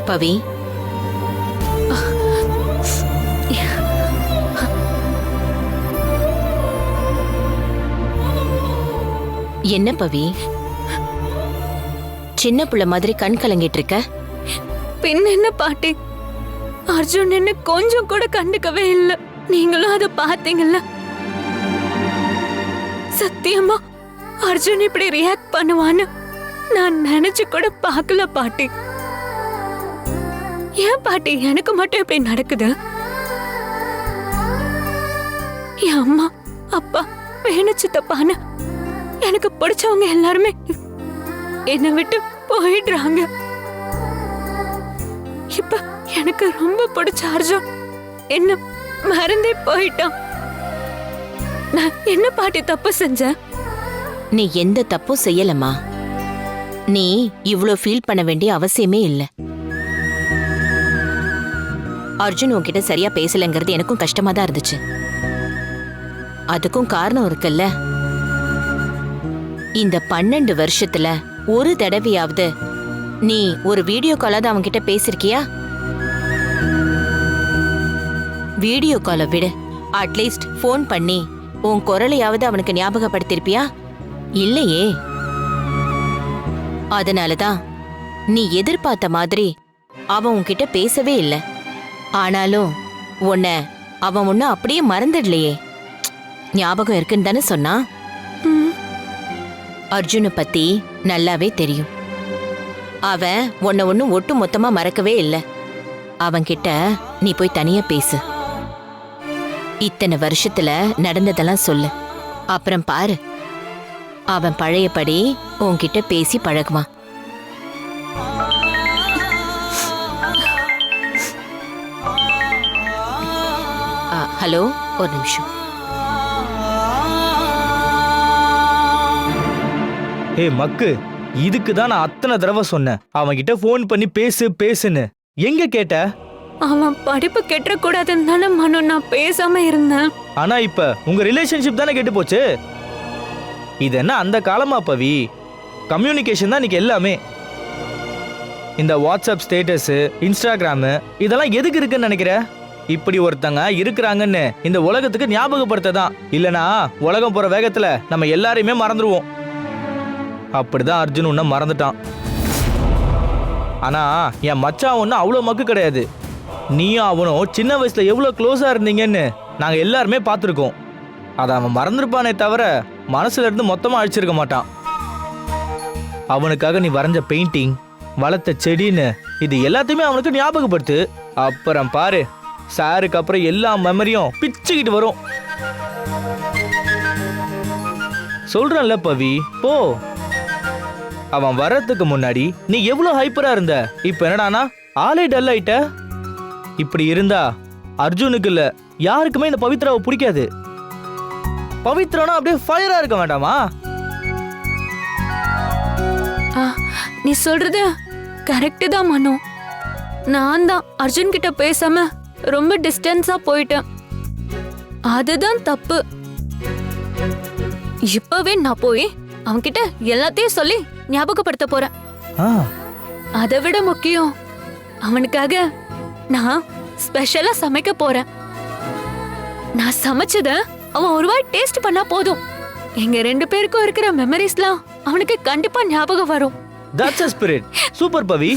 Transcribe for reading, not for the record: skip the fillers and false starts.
பவி, என்ன பவி, சின்ன பிள்ளை மாதிரி கண் கலங்கிட்டு இருக்க? பின்ன என்ன பாட்டி, அர்ஜுன் என்ன கொஞ்சம் கூட கண்டுக்கவே இல்லை. நீங்களும் அதை பார்த்தீங்கல்ல. சத்தியமா அர்ஜுன் இப்படி ரியாக்ட் பண்ணுவான்னு நான் நினைச்சு கூட பார்க்கல பாட்டி. ஏன் பாட்டி எனக்கு மட்டும் இப்படி நடக்குது? என் அம்மா அப்பா வேணு சித்தப்பான்னு எனக்கு பிடிச்சவங்க எல்லாருமே என்னை விட்டு போயிடுறாங்க. இப்ப எனக்கு ரொம்ப பிடிச்ச அர்ஜுன் என்ன மறந்தே போயிட்டான். நான் என்ன பாட்டி தப்பு செஞ்சேன்? நீ எந்த தப்பும் செய்யலம்மா. நீ இவ்ளோ ஃபீல் பண்ண வேண்டிய அவசியமே இல்ல. அர்ஜுன் உன்கிட்ட சரியா பேசலங்கிறது எனக்கும் கஷ்டமா தான் இருந்துச்சு. அதுக்கும் காரணம் இருக்குல்ல. இந்த 12 வருஷத்துல ஒரு தடவையாவது நீ ஒரு வீடியோ காலாவது அவன்கிட்ட பேசிருக்கியா? வீடியோ காலை விட அட்லீஸ்ட் போன் பண்ணி உன் குரலையாவது அவனுக்கு ஞாபகப்படுத்திருப்பியா? இல்லையே. அதனாலதான் நீ எதிர்பார்த்த மாதிரி அவன் உன்கிட்ட பேசவே இல்லை. ஆனாலும் உன்னை அவன் ஒன்னும் அப்படியே மறந்துடலையே. ஞாபகம் இருக்குன்னு தானே சொன்னா? அர்ஜுனை பத்தி நல்லாவே தெரியும். அவன் உன்னை ஒன்னும் ஒட்டு மொத்தமா மறக்கவே இல்லை. அவன்கிட்ட நீ போய் தனியா பேசு. இத்தனை வருஷத்துல நடந்ததெல்லாம் சொல்லு. அப்புறம் பாரு, அவன் பழையபடி உன்கிட்ட பேசி பழகுவான். ஹலோ, ஒரு நிமிஷம். மக்கு, இதுக்கு தான் நான் அத்தனை தடவை சொன்னேன் அவன்கிட்ட போன் பண்ணி பேசு பேசுன்னு. எங்க கேட்ட? அவன் படிப்பு கெட்ட கூடாதுன்னு தானே மனு நான் பேசாம இருந்தேன். ஆனா இப்ப உங்க ரிலேஷன்ஷிப் தானே கெட்டு போச்சு. இது என்ன அந்த காலமா பவி? கம்யூனிகேஷன் தான் இன்னைக்கு எல்லாமே. இந்த வாட்ஸ்அப் ஸ்டேட்டஸ், இன்ஸ்டாகிராமு இதெல்லாம் எதுக்கு இருக்குன்னு நினைக்கிற? இப்படி ஒருத்தங்க இருக்கிறாங்கன்னு இந்த உலகத்துக்கு ஞாபகப்படுத்ததான். இல்லனா உலகம் போற வேகத்துல நம்ம எல்லாரையுமே மறந்துடுவோம். அப்படிதான் அர்ஜுன் உன்ன மறந்துட்டான். ஆனா என் மச்சான் ஒன்னும் அவ்வளோ மக்கு கிடையாது. நீயும் அவனும் சின்ன வயசுல எவ்வளவு க்ளோஸா இருந்தீங்கன்னு நாங்க எல்லாருமே பார்த்துருக்கோம். அதை அவன் மறந்துருப்பானே தவிர மனசுல இருந்து மொத்தமா அழிச்சிருக்க மாட்டான். அவனுக்காக நீ வரைஞ்ச பெயிண்டிங், வளர்த்த செடின்னு இது எல்லாத்தையுமே அவனுக்கு ஞாபகப்படுத்து. அப்புறம் பாரு, சாருக்கு அப்புறம் எல்லா மெமரியும் பிச்சுக்கிட்டு வரும். சொல்றேன்ல பவி, போ. அவன் வர்றதுக்கு முன்னாடி நீ எவ்வளவு ஹைப்பரா இருந்த. இப்ப என்னடானா ஆளே டல் ஆயிட்ட. இப்படி இருந்தா அர்ஜுனுக்கு இல்ல யாருக்குமே இந்த பவித்ராவை பிடிக்காது. பவித்ரானா அப்படியே ஃபயரா இருக்க வேண்டாமா? நீ சொல்றது கரெக்ட் தான் மனு. நான் தான் அர்ஜுன் கிட்ட பேசாம ரொம்ப டிஸ்டன்ஸா போயிட்டேன். அதுதான் தப்பு. இப்பவே நான் போய் அவன்கிட்ட எல்லாத்தையும் சொல்லி ஞாபகப்படுத்த போறேன். அதை விட முக்கியம், அவனுக்காக நான் ஸ்பெஷலா சமைக்க போறேன். நான் சமைச்சத அவன் ஒரு வாய் டேஸ்ட் பண்ணா போதும். எங்க 2 பேருக்கும் இருக்கிற மெமரிஸ்லாம் அவனுக்கு கண்டிப்பா ஞாபகம் வரும். That's a spirit. Super Pavi.